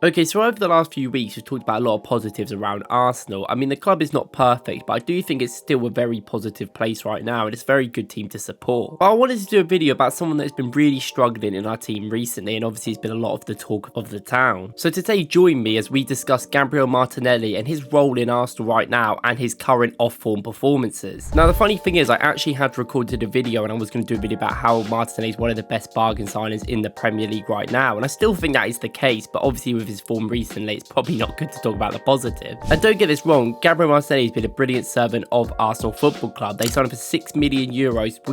Okay, so over the last few weeks, we've talked about a lot of positives around Arsenal. I mean, the club is not perfect, but I do think it's still a very positive place right now, and it's a very good team to support. But I wanted to do a video about someone that's been really struggling in our team recently, and obviously it's been a lot of the talk of the town. So today, join me as we discuss Gabriel Martinelli and his role in Arsenal right now, and his current off-form performances. Now, the funny thing is, I actually had recorded a video, and I was going to do a video about how Martinelli is one of the best bargain signings in the Premier League right now, and I still think that is the case, but obviously with his form recently, it's probably not good to talk about the positive. And don't get this wrong, Gabriel Martinelli has been a brilliant servant of Arsenal Football Club. They signed him for €6 million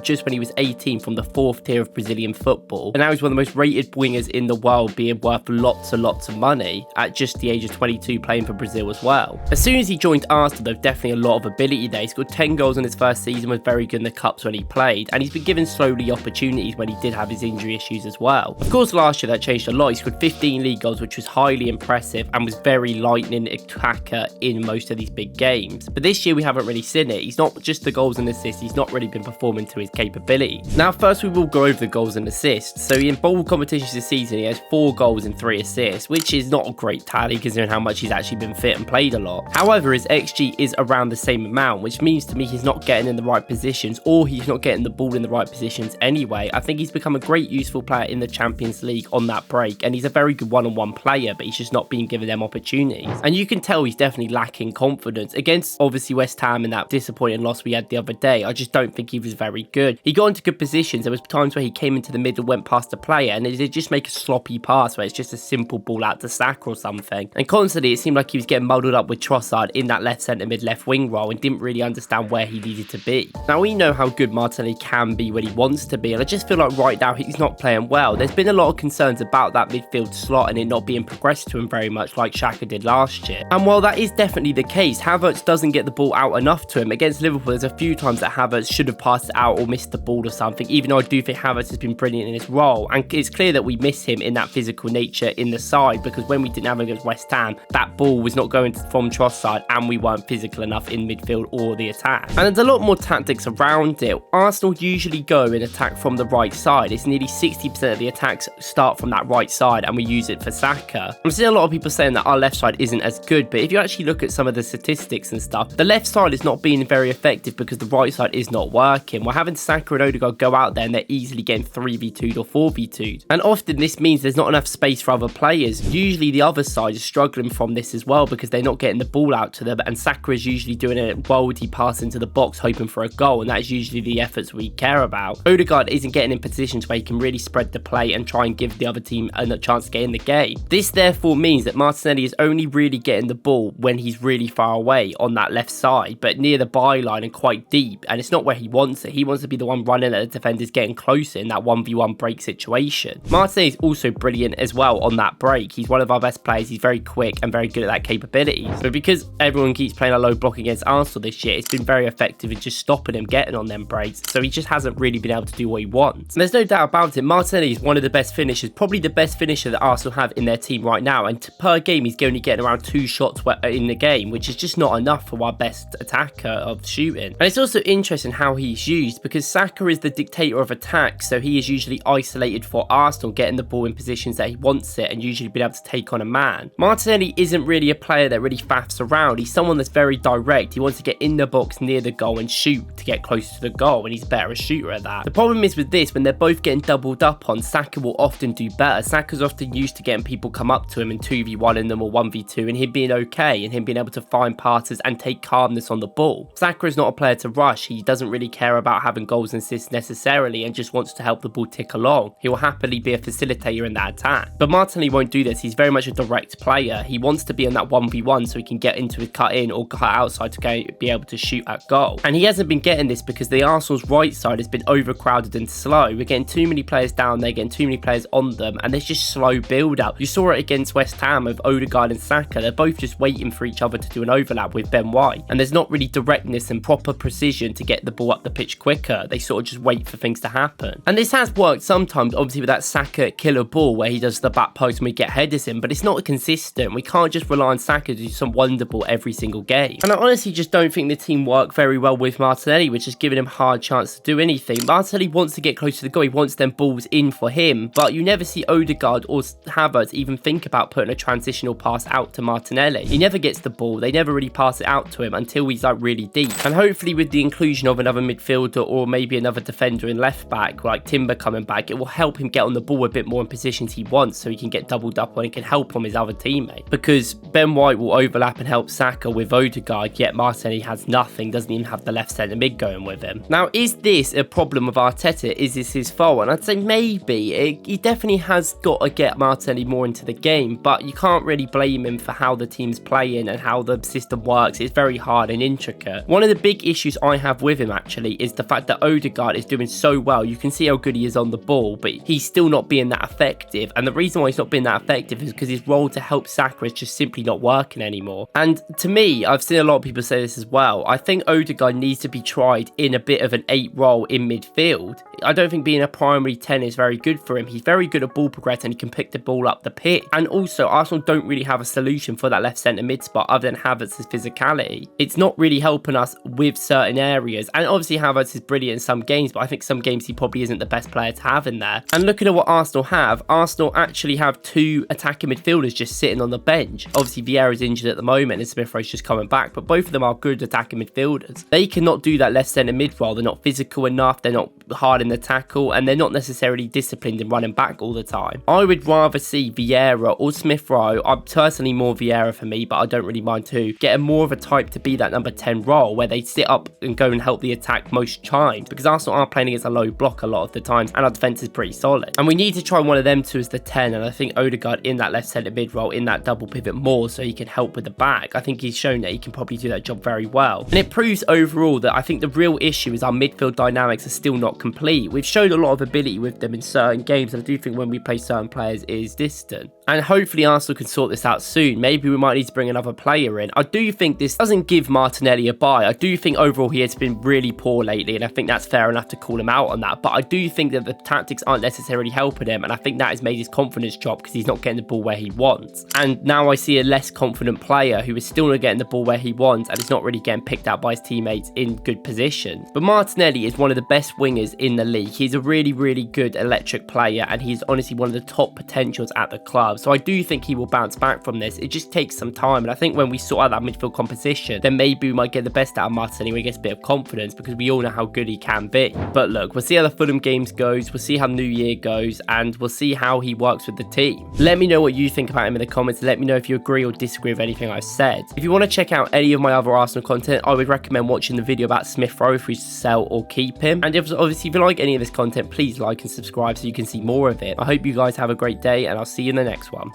just when he was 18 from the 4th tier of Brazilian football. And now he's one of the most rated wingers in the world, being worth lots and lots of money at just the age of 22, playing for Brazil as well. As soon as he joined Arsenal, there's definitely a lot of ability there. He scored 10 goals in his first season, was very good in the cups when he played, and he's been given slowly opportunities when he did have his injury issues as well. Of course, last year that changed a lot. He scored 15 league goals, which was highly impressive and was very lightning attacker in most of these big games. But this year we haven't really seen it. He's not just the goals and assists, he's not really been performing to his capabilities. Now first we will go over the goals and assists. So in bold competitions this season he has 4 goals and 3 assists, which is not a great tally considering how much he's actually been fit and played a lot. However, his XG is around the same amount, which means to me he's not getting in the right positions, or he's not getting the ball in the right positions anyway. I think he's become a great useful player in the Champions League on that break, and he's a very good one-on-one player, but he's just not being given them opportunities. And you can tell he's definitely lacking confidence. Against obviously West Ham in that disappointing loss we had the other day, I just don't think he was very good. He got into good positions. There was times where he came into the middle, went past the player, and it did just make a sloppy pass where it's just a simple ball out to Saka or something. And constantly it seemed like he was getting muddled up with Trossard in that left centre mid left wing role and didn't really understand where he needed to be. Now we know how good Martinelli can be when he wants to be, and I just feel like right now he's not playing well. There's been a lot of concerns about that midfield slot and it not being progressed to him very much like Xhaka did last year. And while that is definitely the case, Havertz doesn't get the ball out enough to him. Against Liverpool, there's a few times that Havertz should have passed it out or missed the ball or something, even though I do think Havertz has been brilliant in his role. And it's clear that we miss him in that physical nature in the side, because when we didn't have him against West Ham, that ball was not going from Trossard and we weren't physical enough in midfield or the attack. And there's a lot more tactics around it. Arsenal usually go in attack from the right side. It's nearly 60% of the attacks start from that right side, and we use it for Saka. I'm seeing a lot of people saying that our left side isn't as good, but if you actually look at some of the statistics and stuff, the left side is not being very effective because the right side is not working. We're having Saka and Odegaard go out there and they're easily getting 3v2'd or 4v2'd, and often this means there's not enough space for other players. Usually the other side is struggling from this as well because they're not getting the ball out to them, and Saka is usually doing a worldy pass into the box hoping for a goal, and that is usually the efforts we care about. Odegaard isn't getting in positions where he can really spread the play and try and give the other team a chance to get in the game. This therefore means that Martinelli is only really getting the ball when he's really far away on that left side, but near the byline and quite deep, and it's not where he wants it. He wants to be the one running at the defenders, getting closer in that 1v1 break situation. Martinelli is also brilliant as well on that break. He's one of our best players. He's very quick and very good at that capability. But because everyone keeps playing a low block against Arsenal this year, it's been very effective in just stopping him getting on them breaks, so he just hasn't really been able to do what he wants. And there's no doubt about it, Martinelli is one of the best finishers, probably the best finisher that Arsenal have in their team right now, and per game he's only getting around 2 shots in the game, which is just not enough for our best attacker of shooting. And it's also interesting how he's used, because Saka is the dictator of attack, so he is usually isolated for Arsenal, getting the ball in positions that he wants it and usually being able to take on a man. Martinelli isn't really a player that really faffs around. He's someone that's very direct. He wants to get in the box near the goal and shoot to get closer to the goal, and he's better a shooter at that. The problem is with this, when they're both getting doubled up on, Saka will often do better. Saka's often used to getting people come up to him and 2v1 in them or 1v2 and him being okay and him being able to find passes and take calmness on the ball. Saka is not a player to rush. He doesn't really care about having goals and assists necessarily and just wants to help the ball tick along. He will happily be a facilitator in that attack. But Martinelli won't do this. He's very much a direct player. He wants to be in that 1v1 so he can get into a cut in or cut outside to be able to shoot at goal. And he hasn't been getting this because the Arsenal's right side has been overcrowded and slow. We're getting too many players down there, getting too many players on them, and there's just slow build up. You saw it against West Ham with Odegaard and Saka. They're both just waiting for each other to do an overlap with Ben White, and there's not really directness and proper precision to get the ball up the pitch quicker. They sort of just wait for things to happen, and this has worked sometimes, obviously with that Saka killer ball where he does the back post and we get headers in, but it's not consistent. We can't just rely on Saka to do some wonder ball every single game, and I honestly just don't think the team work very well with Martinelli, which is giving him a hard chance to do anything. Martinelli wants to get close to the goal. He wants them balls in for him, but you never see Odegaard or Havertz even think think about putting a transitional pass out to Martinelli. He never gets the ball, they never really pass it out to him until he's like really deep. And hopefully with the inclusion of another midfielder or maybe another defender in left back, like Timber coming back, it will help him get on the ball a bit more in positions he wants so he can get doubled up on and can help from his other teammate. Because Ben White will overlap and help Saka with Odegaard, yet Martinelli has nothing, doesn't even have the left centre mid going with him. Now, is this a problem of Arteta? Is this his fault? And I'd say maybe. He definitely has got to get Martinelli more into the game, but you can't really blame him for how the team's playing and how the system works. It's very hard and intricate. One of the big issues I have with him actually is the fact that Odegaard is doing so well. You can see how good he is on the ball, but he's still not being that effective. And the reason why he's not being that effective is because his role to help Saka is just simply not working anymore. And to me, I've seen a lot of people say this as well, I think Odegaard needs to be tried in a bit of an 8 role in midfield. I don't think being a primary 10 is very good for him. He's very good at ball progress and he can pick the ball up the pitch. And also, Arsenal don't really have a solution for that left centre mid spot other than Havertz's physicality. It's not really helping us with certain areas. And obviously Havertz is brilliant in some games, but I think some games he probably isn't the best player to have in there. And looking at what Arsenal actually have 2 attacking midfielders just sitting on the bench. Obviously Vieira's injured at the moment and Smith Rowe's just coming back, but both of them are good attacking midfielders. They cannot do that left centre mid role. They're not physical enough, they're not hard in the tackle, and they're not necessarily disciplined in running back all the time. I would rather see Vieira or Smith Rowe. I'm personally more Vieira for me, but I don't really mind too. Getting more of a type to be that number 10 role where they sit up and go and help the attack most times, because Arsenal are playing against a low block a lot of the times and our defence is pretty solid. And we need to try one of them two as the 10, and I think Odegaard in that left centre mid role, in that double pivot more so he can help with the back. I think he's shown that he can probably do that job very well. And it proves overall that I think the real issue is our midfield dynamics are still not complete. We've shown a lot of ability with them in certain games, and I do think when we play certain players it is distant. And hopefully Arsenal can sort this out soon. Maybe we might need to bring another player in. I do think this doesn't give Martinelli a bye. I do think overall he has been really poor lately, and I think that's fair enough to call him out on that. But I do think that the tactics aren't necessarily helping him, and I think that has made his confidence drop because he's not getting the ball where he wants. And now I see a less confident player who is still not getting the ball where he wants and is not really getting picked out by his teammates in good positions. But Martinelli is one of the best wingers in the league. He's a really, really good electric player, and he's honestly one of the top potentials at the club. So I do think he will bounce back from this. It just takes some time, and I think when we sort out that midfield composition, then maybe we might get the best out of Martinelli when he gets a bit of confidence, because we all know how good he can be. But look, we'll see how the Fulham games goes, we'll see how New Year goes, and we'll see how he works with the team. Let me know what you think about him in the comments. Let me know if you agree or disagree with anything I've said. If you want to check out any of my other Arsenal content, I would recommend watching the video about Smith Rowe if we sell or keep him. And obviously if you like any of this content, please like and subscribe so you can see more of it. I hope you guys have a great day, and I'll see you in the next one.